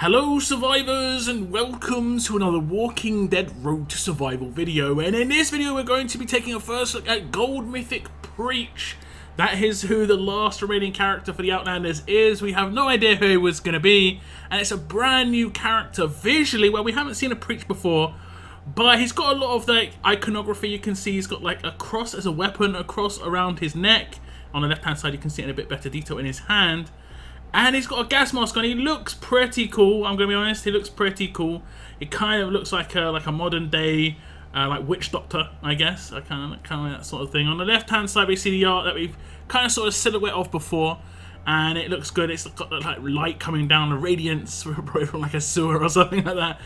Hello survivors and welcome to another Walking Dead Road to Survival video, and in this video we're going to be taking a first look at Gold Mythic Preach. That is who the last remaining character for the Outlanders is. We have no idea who he was going to be, and it's a brand new character visually. Well, we haven't seen a Preach before, but he's got a lot of the iconography. You can see he's got like a cross as a weapon, a cross around his neck. On the left hand side you can see it in a bit better detail in his hand. And he's got a gas mask on. He looks pretty cool. I'm gonna be honest. He looks pretty cool. It kind of looks like a modern day like witch doctor, I guess. Kind of that sort of thing. On the left hand side, we see the art that we've kind of sort of silhouette of before, and it looks good. It's got like light coming down, the radiance probably from like a sewer or something like that.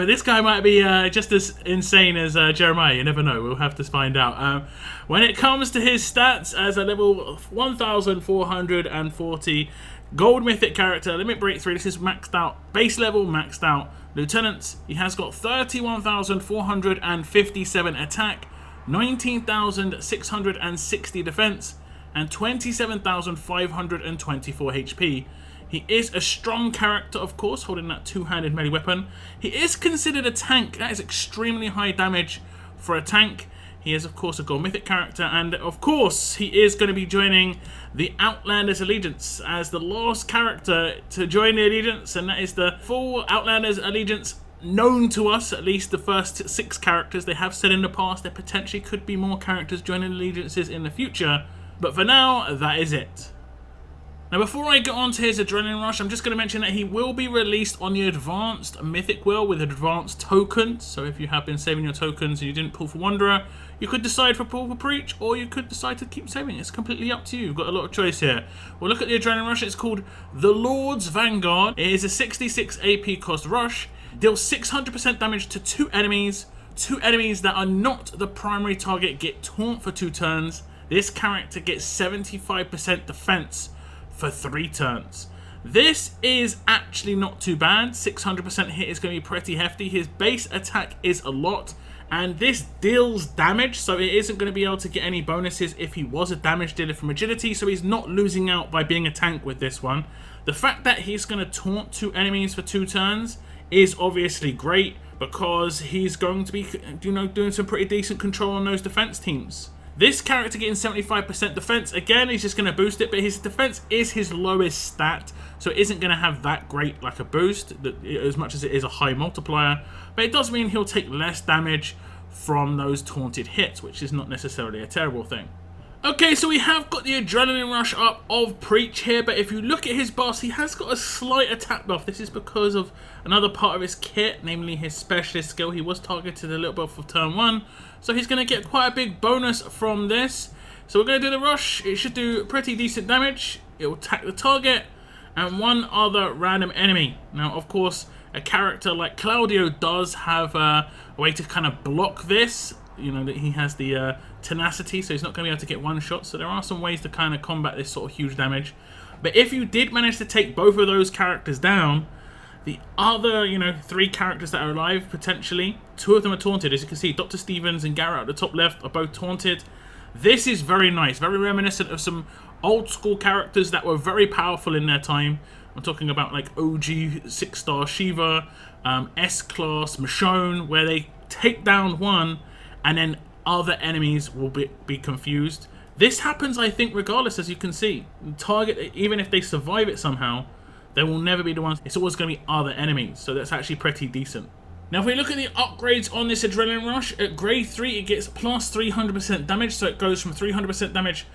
This guy might be just as insane as Jeremiah. You never know. We'll have to find out. When it comes to his stats, as a level 1,440. Gold Mythic character, Limit Break 3, this is maxed out, base level maxed out. Lieutenants, he has got 31,457 attack, 19,660 defense, and 27,524 HP. He is a strong character, of course, holding that two-handed melee weapon. He is considered a tank. That is extremely high damage for a tank. He is, of course, a Gold Mythic character, and, of course, he is going to be joining the Outlanders Allegiance as the last character to join the Allegiance, and that is the full Outlanders Allegiance known to us, at least the first 6 characters. They have said in the past there potentially could be more characters joining Allegiances in the future, but for now, that is it. Now, before I get on to his Adrenaline Rush, I'm just going to mention that he will be released on the Advanced Mythic Wheel with Advanced Tokens. So if you have been saving your tokens and you didn't pull for Wanderer, you could decide for pull for Preach, or you could decide to keep saving. It's completely up to you. You've got a lot of choice here. Well, look at the Adrenaline Rush. It's called the Lord's Vanguard. It is a 66 AP cost rush. Deals 600% damage to 2 enemies. 2 enemies that are not the primary target get taunt for 2 turns. This character gets 75% defense for 3 turns. This is actually not too bad. 600% hit is going to be pretty hefty. His base attack is a lot, and this deals damage, so it isn't going to be able to get any bonuses if he was a damage dealer from agility, so he's not losing out by being a tank with this one. The fact that he's going to taunt 2 enemies for 2 turns is obviously great, because he's going to be, doing some pretty decent control on those defense teams. This character getting 75% defense, again, he's just going to boost it, but his defense is his lowest stat, so it isn't going to have that great like a boost, as much as it is a high multiplier, but it does mean he'll take less damage from those taunted hits, which is not necessarily a terrible thing. Okay, so we have got the Adrenaline Rush up of Preach here, but if you look at his buffs, he has got a slight attack buff. This is because of another part of his kit, namely his specialist skill. He was targeted a little bit for turn 1, so he's going to get quite a big bonus from this. So we're going to do the rush. It should do pretty decent damage. It will attack the target and one other random enemy. Now, of course, a character like Claudio does have a way to kind of block this. That he has the tenacity, so he's not going to be able to get one shot. So there are some ways to kind of combat this sort of huge damage. But if you did manage to take both of those characters down, the other, 3 characters that are alive, potentially, 2 of them are taunted. As you can see, Dr. Stevens and Garrett at the top left are both taunted. This is very nice, very reminiscent of some old school characters that were very powerful in their time. I'm talking about like OG 6-star Shiva, S-Class, Michonne, where they take down one and then other enemies will be confused. This happens, I think, regardless, as you can see. The target, even if they survive it somehow, they will never be the ones. It's always going to be other enemies, so that's actually pretty decent. Now, if we look at the upgrades on this Adrenaline Rush, at grade 3, it gets plus 300% damage, so it goes from 300% damage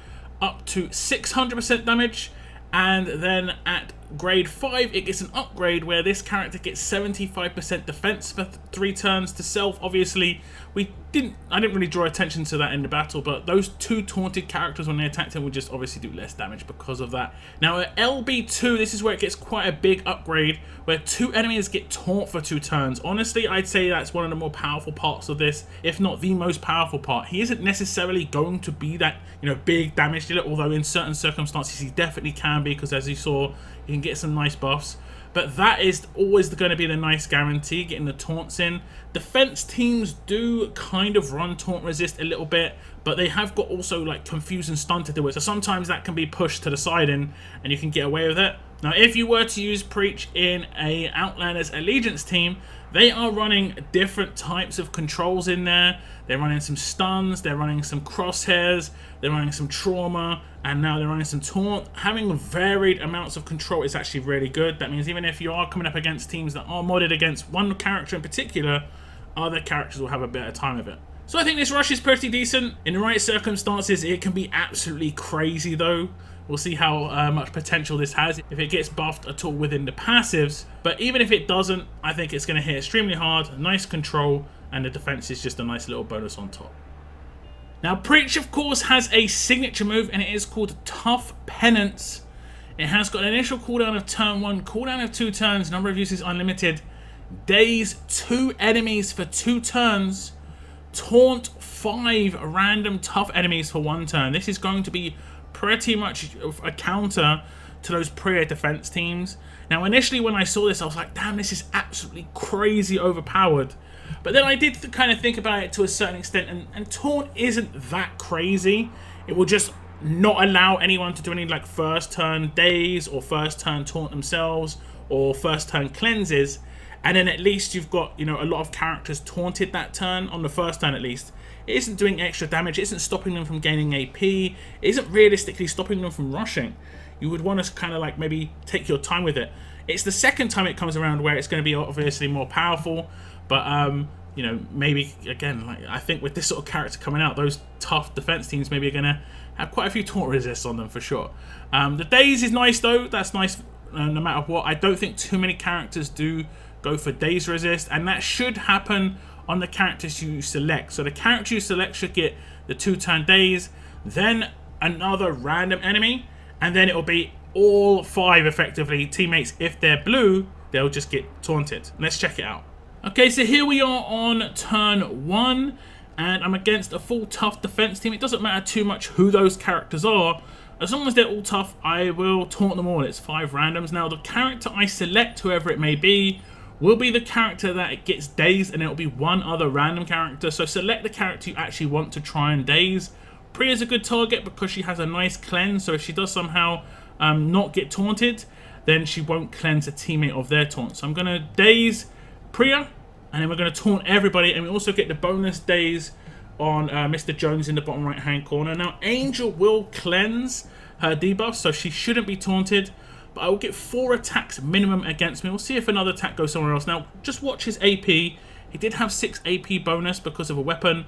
up to 600% damage. And then at grade 5, it gets an upgrade where this character gets 75% defense for 3 turns to self. Obviously, I didn't really draw attention to that in the battle, but those 2 taunted characters, when they attacked him, would just obviously do less damage because of that. Now at LB2, this is where it gets quite a big upgrade, where 2 enemies get taunt for 2 turns. Honestly, I'd say that's one of the more powerful parts of this, if not the most powerful part. He isn't necessarily going to be that, big damage dealer, although in certain circumstances he definitely can be, because as you saw, you can get some nice buffs. But that is always going to be the nice guarantee, getting the taunts in. Defense teams do kind of run taunt resist a little bit, but they have got also like Confuse and Stun to do it. So sometimes that can be pushed to the side and you can get away with it. Now, if you were to use Preach in a Outlanders Allegiance team, they are running different types of controls in there. They're running some stuns, they're running some crosshairs, they're running some trauma, and now they're running some taunt. Having varied amounts of control is actually really good. That means even if you are coming up against teams that are modded against one character in particular, other characters will have a better time of it. So I think this rush is pretty decent. In the right circumstances, it can be absolutely crazy though. We'll see how much potential this has if it gets buffed at all within the passives. But even if it doesn't, I think it's going to hit extremely hard, nice control, and the defense is just a nice little bonus on top. Now, Preach, of course, has a signature move, and it is called Tough Penance. It has got an initial cooldown of turn 1, cooldown of 2 turns, number of uses unlimited, daze 2 enemies for 2 turns, taunt 5 random tough enemies for 1 turn. This is going to be pretty much a counter to those Priya defense teams. Now, initially when I saw this, I was like, damn, this is absolutely crazy overpowered. But then I did kind of think about it to a certain extent, and Taunt isn't that crazy. It will just not allow anyone to do any like first turn daze or first turn taunt themselves or first turn cleanses. And then at least you've got, you know, a lot of characters taunted that turn, on the first turn at least. It isn't doing extra damage, it isn't stopping them from gaining AP, it isn't realistically stopping them from rushing. You would want to kind of like maybe take your time with it. It's the second time it comes around where it's going to be obviously more powerful, but you know, maybe again, like I think with this sort of character coming out, those tough defense teams maybe are going to have quite a few taunt resists on them for sure. The daze is nice though, that's nice no matter what. I don't think too many characters do go for daze resist, and that should happen on the characters you select. So the character you select should get the 2-turn daze, then another random enemy, and then it'll be all 5 effectively teammates. If they're blue, they'll just get taunted. Let's check it out. Okay, so here we are on turn 1, and I'm against a full tough defense team. It doesn't matter too much who those characters are. As long as they're all tough, I will taunt them all. It's 5 randoms. Now, the character I select, whoever it may be, will be the character that gets dazed, and it'll be one other random character. So select the character you actually want to try and daze. Priya's a good target because she has a nice cleanse, so if she does somehow not get taunted, then she won't cleanse a teammate of their taunt. So I'm going to daze Priya, and then we're going to taunt everybody, and we also get the bonus daze on Mr. Jones in the bottom right hand corner. Now, Angel will cleanse her debuff, so she shouldn't be taunted, but I will get 4 attacks minimum against me. We'll see if another attack goes somewhere else. Now, just watch his AP. He did have 6 AP bonus because of a weapon,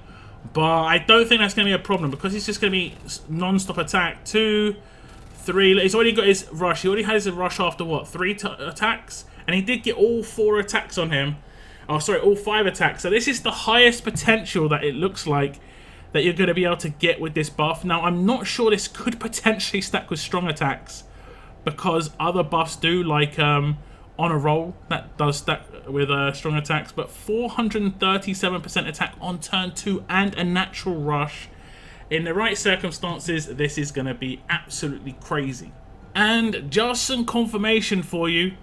but I don't think that's going to be a problem because he's just going to be non-stop attack. 2, 3. He's already got his rush. He already has a rush after, what, 3 attacks? And he did get all 4 attacks on him. Oh, sorry, all 5 attacks. So this is the highest potential that it looks like that you're going to be able to get with this buff. Now, I'm not sure this could potentially stack with strong attacks, because other buffs do, like on a roll that does stack with strong attacks, but 437% attack on turn 2 and a natural rush. In the right circumstances, this is going to be absolutely crazy. And just some confirmation for you,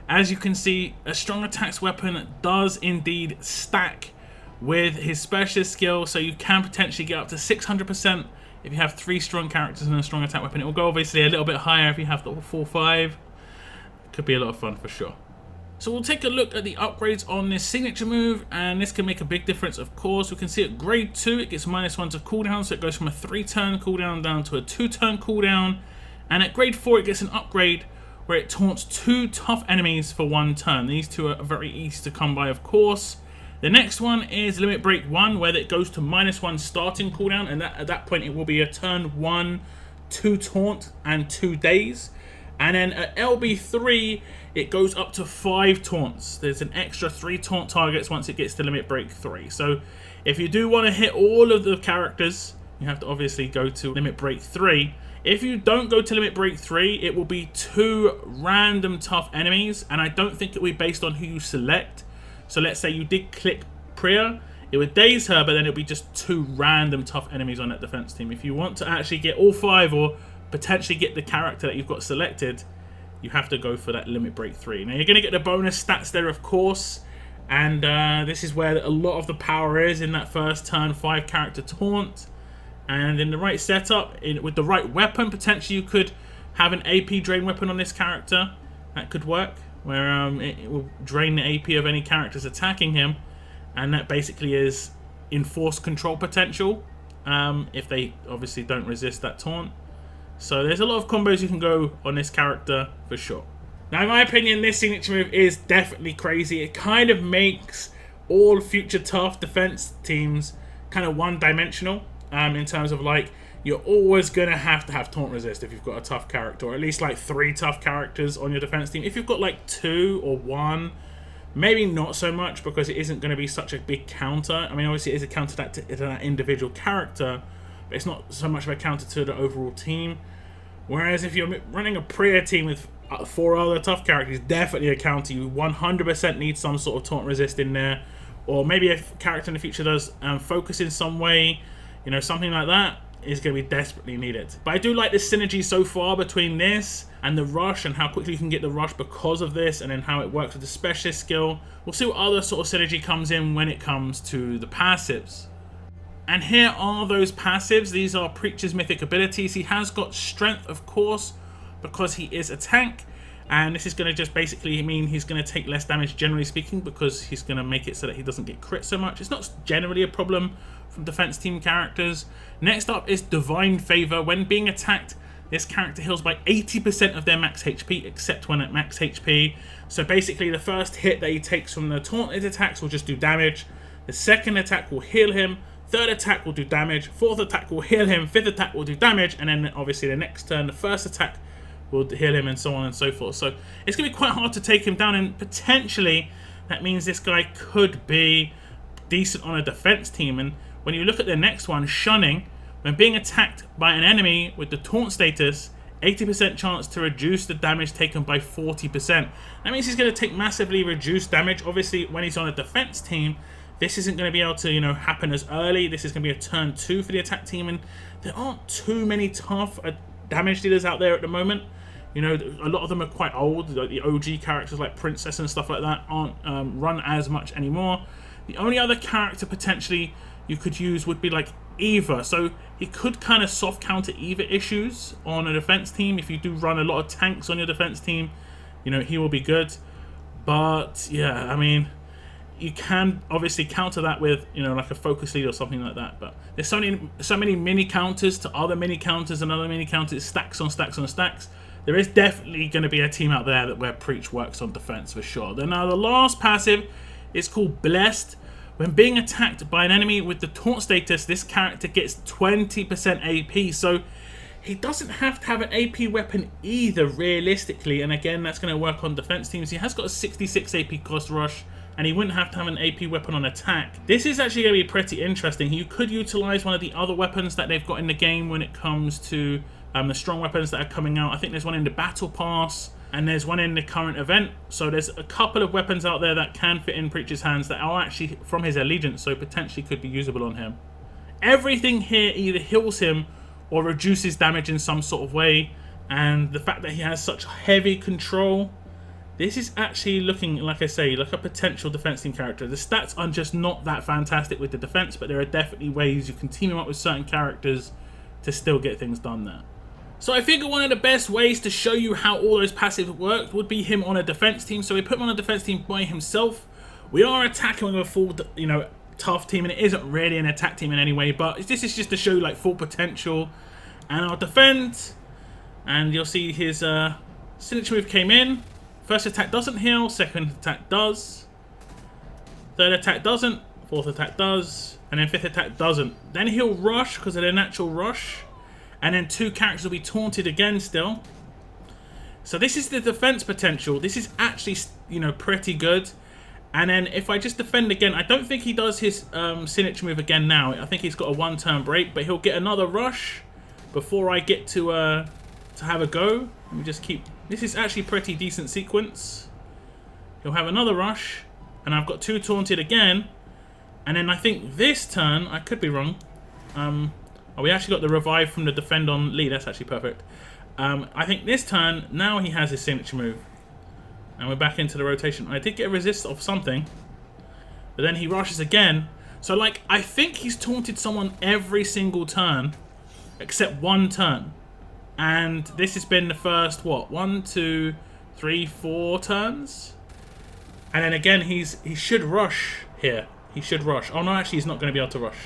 as you can see, a strong attacks weapon does indeed stack with his specialist skill, so you can potentially get up to 600% if you have 3 strong characters and a strong attack weapon. It will go obviously a little bit higher if you have the 4-5. Could be a lot of fun for sure. So we'll take a look at the upgrades on this signature move, and this can make a big difference, of course. We can see at grade 2 it gets -1 to cooldown, so it goes from a 3-turn cooldown down to a 2-turn cooldown. And at grade 4 it gets an upgrade where it taunts 2 tough enemies for 1 turn. These 2 are very easy to come by, of course. The next one is Limit Break 1, where it goes to -1 starting cooldown, and at that point it will be a turn 1, 2 taunt, and 2 daze. And then at LB 3, it goes up to 5 taunts. There's an extra 3 taunt targets once it gets to Limit Break 3. So if you do want to hit all of the characters, you have to obviously go to Limit Break 3. If you don't go to Limit Break 3, it will be 2 random tough enemies, and I don't think it will be based on who you select. So let's say you did click Priya, it would daze her, but then it'll be just 2 random tough enemies on that defense team. If you want to actually get all 5 or potentially get the character that you've got selected, you have to go for that Limit Break 3. Now you're going to get the bonus stats there, of course, and this is where a lot of the power is in that first turn 5 character taunt. And in the right setup, with the right weapon, potentially you could have an AP drain weapon on this character. That could work, where it will drain the AP of any characters attacking him, and that basically is enforced control potential if they obviously don't resist that taunt. So there's a lot of combos you can go on this character for sure. Now in my opinion, this signature move is definitely crazy. It kind of makes all future tough defense teams kind of one-dimensional in terms of like, you're always going to have taunt resist if you've got a tough character, or at least like 3 tough characters on your defense team. If you've got like 2 or 1, maybe not so much, because it isn't going to be such a big counter. I mean, obviously it is a counter to that individual character, but it's not so much of a counter to the overall team. Whereas if you're running a Priya team with 4 other tough characters, definitely a counter. You 100% need some sort of taunt resist in there, or maybe a character in the future does focus in some way, you know, something like that is going to be desperately needed. But I do like the synergy so far between this and the rush, and how quickly you can get the rush because of this, and then how it works with the specialist skill. We'll see what other sort of synergy comes in when it comes to the passives. And here are those passives. These are Preach's mythic abilities. He has got strength, of course, because he is a tank. And this is going to just basically mean he's going to take less damage, generally speaking, because he's going to make it so that he doesn't get crit so much. It's not generally a problem from defense team characters. Next up is Divine Favor. When being attacked, this character heals by 80% of their max HP, except when at max HP. So basically, the first hit that he takes from the taunted attacks will just do damage. The second attack will heal him. Third attack will do damage. Fourth attack will heal him. Fifth attack will do damage. And then obviously the next turn, the first attack will heal him, and so on and so forth. So it's going to be quite hard to take him down, and potentially that means this guy could be decent on a defense team. And when you look at the next one, Shunning, when being attacked by an enemy with the taunt status, 80% chance to reduce the damage taken by 40%. That means he's going to take massively reduced damage. Obviously, when he's on a defense team, this isn't going to be able to, you know, happen as early. This is going to be a turn 2 for the attack team, and there aren't too many tough damage dealers out there at the moment. You know, a lot of them are quite old. Like the OG characters like Princess and stuff like that aren't run as much anymore. The only other character potentially you could use would be like Eva. So he could kind of soft counter Eva issues on a defense team. If you do run a lot of tanks on your defense team, you know, he will be good. But yeah, I mean, you can obviously counter that with, you know, like a focus lead or something like that. But there's so many mini counters to other mini counters and other mini counters, stacks on stacks on stacks. There is definitely going to be a team out there where Preach works on defense for sure. Then now the last passive is called Blessed. When being attacked by an enemy with the taunt status, this character gets 20% AP. So he doesn't have to have an AP weapon either, realistically. And again, that's going to work on defense teams. He has got a 66 AP cost rush, and he wouldn't have to have an AP weapon on attack. This is actually going to be pretty interesting. You could utilize one of the other weapons that they've got in the game when it comes to the strong weapons that are coming out. I think there's one in the Battle Pass, and there's one in the current event. So there's a couple of weapons out there that can fit in Preach's hands that are actually from his allegiance, so potentially could be usable on him. Everything here either heals him or reduces damage in some sort of way, and the fact that he has such heavy control, this is actually looking, like I say, like a potential defense team character. The stats are just not that fantastic with the defense, but there are definitely ways you can team him up with certain characters to still get things done there. So I figure one of the best ways to show you how all those passives work would be him on a defense team. So we put him on a defense team by himself. We are attacking with a full, you know, tough team, and it isn't really an attack team in any way, but this is just to show like full potential. And I'll defend, and you'll see his signature move came in. First attack doesn't heal, second attack does. Third attack doesn't, fourth attack does, and then fifth attack doesn't. Then he'll rush because of their natural rush. And then 2 characters will be taunted again still. So this is the defense potential. This is actually, you know, pretty good. And then if I just defend again, I don't think he does his signature move again now. I think he's got a 1-turn break, but he'll get another rush before I get to have a go. Let me just keep... This is actually pretty decent sequence. He'll have another rush, and I've got 2 taunted again. And then I think this turn, I could be wrong. Oh, we actually got the revive from the defend on Lee. That's actually perfect. I think this turn, now he has his signature move. And we're back into the rotation. I did get a resist of something, but then he rushes again. So, like, I think he's taunted someone every single turn. except one turn. And this has been the first, what, 1, 2, 3, 4 turns? And then again, he should rush here. He should rush. Oh no, actually he's not going to be able to rush.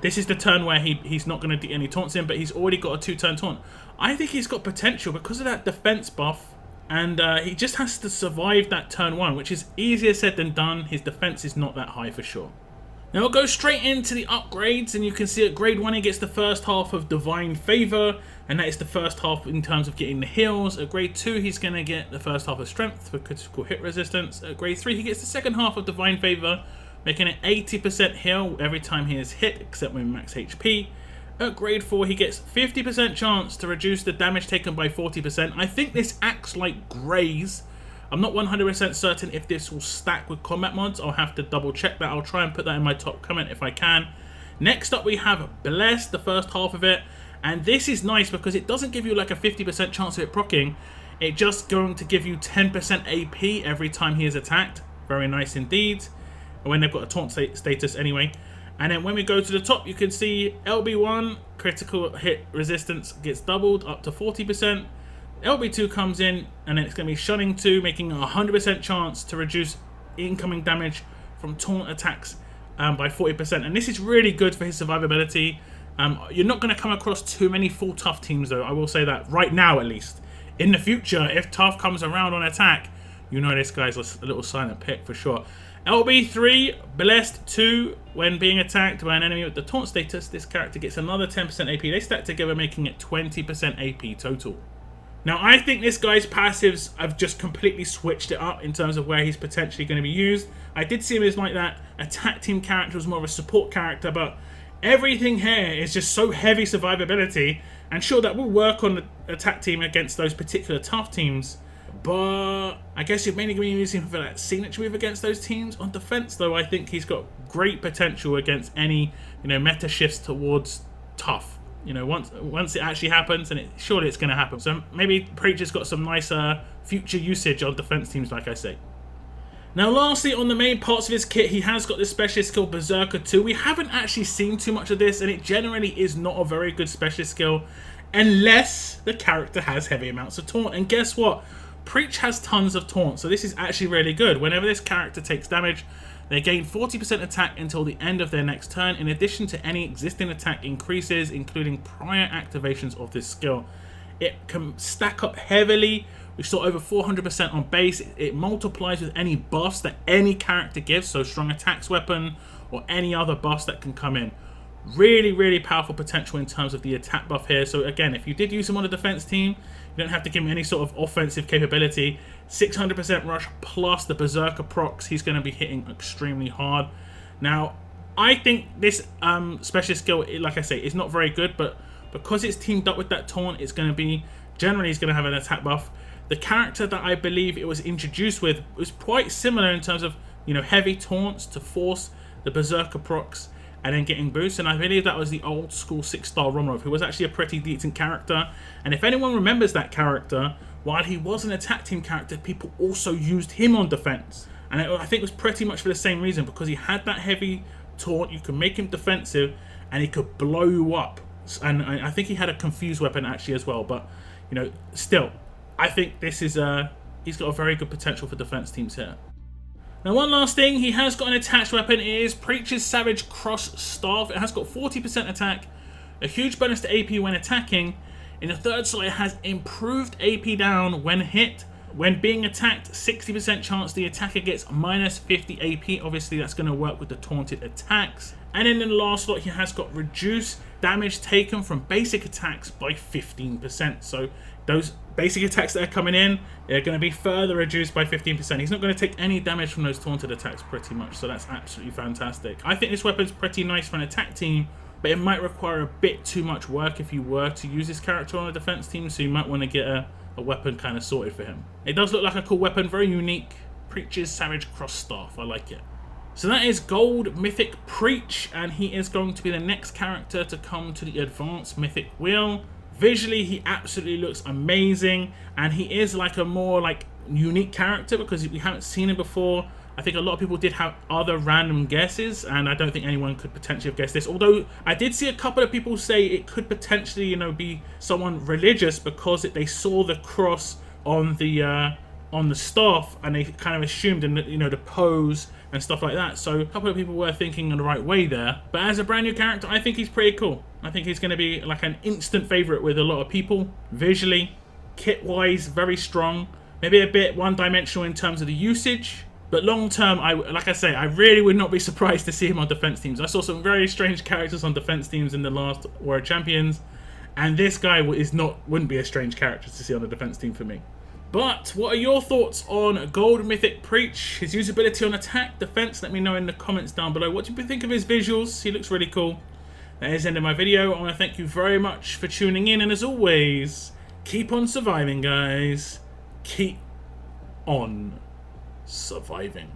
This is the turn where he's not going to do any taunts in, but he's already got a 2-turn taunt. I think he's got potential because of that defense buff. And he just has to survive that turn 1, which is easier said than done. His defense is not that high for sure. Now we'll go straight into the upgrades, and you can see at grade 1 he gets the first half of Divine Favor, and that is the first half in terms of getting the heals. At grade 2 he's going to get the first half of Strength for critical hit resistance. At grade 3 he gets the second half of Divine Favor, making it 80% heal every time he is hit, except when max HP. At grade 4 he gets 50% chance to reduce the damage taken by 40%. I think this acts like Graze. I'm not 100% certain if this will stack with combat mods. I'll have to double check that. I'll try and put that in my top comment if I can. Next up we have Bless, the first half of it. And this is nice because it doesn't give you like a 50% chance of it proccing. It's just going to give you 10% AP every time he is attacked. Very nice indeed. When they've got a taunt status anyway. And then when we go to the top, you can see LB1, critical hit resistance gets doubled up to 40%. LB2 comes in, and then it's going to be Shunning 2, making a 100% chance to reduce incoming damage from taunt attacks by 40%. And this is really good for his survivability. You're not going to come across too many full tough teams, though. I will say that right now, at least. In the future, if tough comes around on attack, you know this guy's a little silent pick for sure. LB3, Blessed 2, when being attacked by an enemy with the taunt status, this character gets another 10% AP. They stack together, making it 20% AP total. Now, I think this guy's passives have just completely switched it up in terms of where he's potentially going to be used. I did see him as like that attack team character, was more of a support character, but everything here is just so heavy survivability, and sure, that will work on the attack team against those particular tough teams, but I guess you're mainly going to be using him for that signature move against those teams. On defense, though, I think he's got great potential against any, meta shifts towards tough. Once it actually happens, and surely it's going to happen. So maybe Preacher's got some nicer future usage on defense teams, like I say. Now, lastly, on the main parts of his kit, he has got this specialist skill, Berserker 2. We haven't actually seen too much of this, and it generally is not a very good specialist skill unless the character has heavy amounts of taunt. And guess what? Preach has tons of taunt, so this is actually really good. Whenever this character takes damage, they gain 40% attack until the end of their next turn, in addition to any existing attack increases, including prior activations of this skill. It can stack up heavily. We saw over 400% on base. It multiplies with any buffs that any character gives, so strong attacks weapon or any other buffs that can come in. Really, really powerful potential in terms of the attack buff here. So again, if you did use him on a defense team, you don't have to give him any sort of offensive capability. 600% rush plus the Berserker procs, he's going to be hitting extremely hard. Now, I think this specialist skill, like I say, is not very good, but because it's teamed up with that taunt, it's going to be, generally it's going to have an attack buff. The character that I believe it was introduced with was quite similar in terms of, heavy taunts to force the Berserker procs and then getting boosts, and I believe that was the old school 6-star Romanov, who was actually a pretty decent character. And if anyone remembers that character, while he was an attack team character, people also used him on defense. And I think it was pretty much for the same reason, because he had that heavy taunt, you could make him defensive, and he could blow you up. And I think he had a confused weapon actually as well, but, still, I think this is he's got a very good potential for defense teams here. Now, one last thing, he has got an attached weapon. It is Preacher's Savage Cross Staff. It has got 40% attack, a huge bonus to AP when attacking. In the third slot, it has improved AP down when hit. When being attacked, 60% chance the attacker gets minus 50 AP. Obviously, that's going to work with the taunted attacks. And then in the last slot, he has got reduced damage taken from basic attacks by 15%. So those basic attacks that are coming in, they're going to be further reduced by 15%. He's not going to take any damage from those taunted attacks pretty much, so that's absolutely fantastic. I think this weapon's pretty nice for an attack team, but it might require a bit too much work if you were to use this character on a defense team, so you might want to get a weapon kind of sorted for him. It does look like a cool weapon, very unique. Preacher's Savage Cross Staff, I like it. So that is Gold Mythic Preach, and he is going to be the next character to come to the Advanced Mythic Wheel. Visually, he absolutely looks amazing, and he is like a more unique character because we haven't seen him before. I think a lot of people did have other random guesses, and I don't think anyone could potentially have guessed this. Although I did see a couple of people say it could potentially, you know, be someone religious because they saw the cross on the staff, and they kind of assumed, and you know, the pose and stuff like that. So a couple of people were thinking in the right way there. But as a brand new character, I think he's pretty cool. I think he's going to be like an instant favorite with a lot of people. Visually, kit-wise, very strong. Maybe a bit one-dimensional in terms of the usage. But long term, like I say, I really would not be surprised to see him on defense teams. I saw some very strange characters on defense teams in the last World Champions, and this guy wouldn't be a strange character to see on a defense team for me. But what are your thoughts on Gold Mythic Preach? His usability on attack, defense? Let me know in the comments down below. What do you think of his visuals? He looks really cool. That is the end of my video. I want to thank you very much for tuning in, and as always, keep on surviving, guys. Keep on surviving.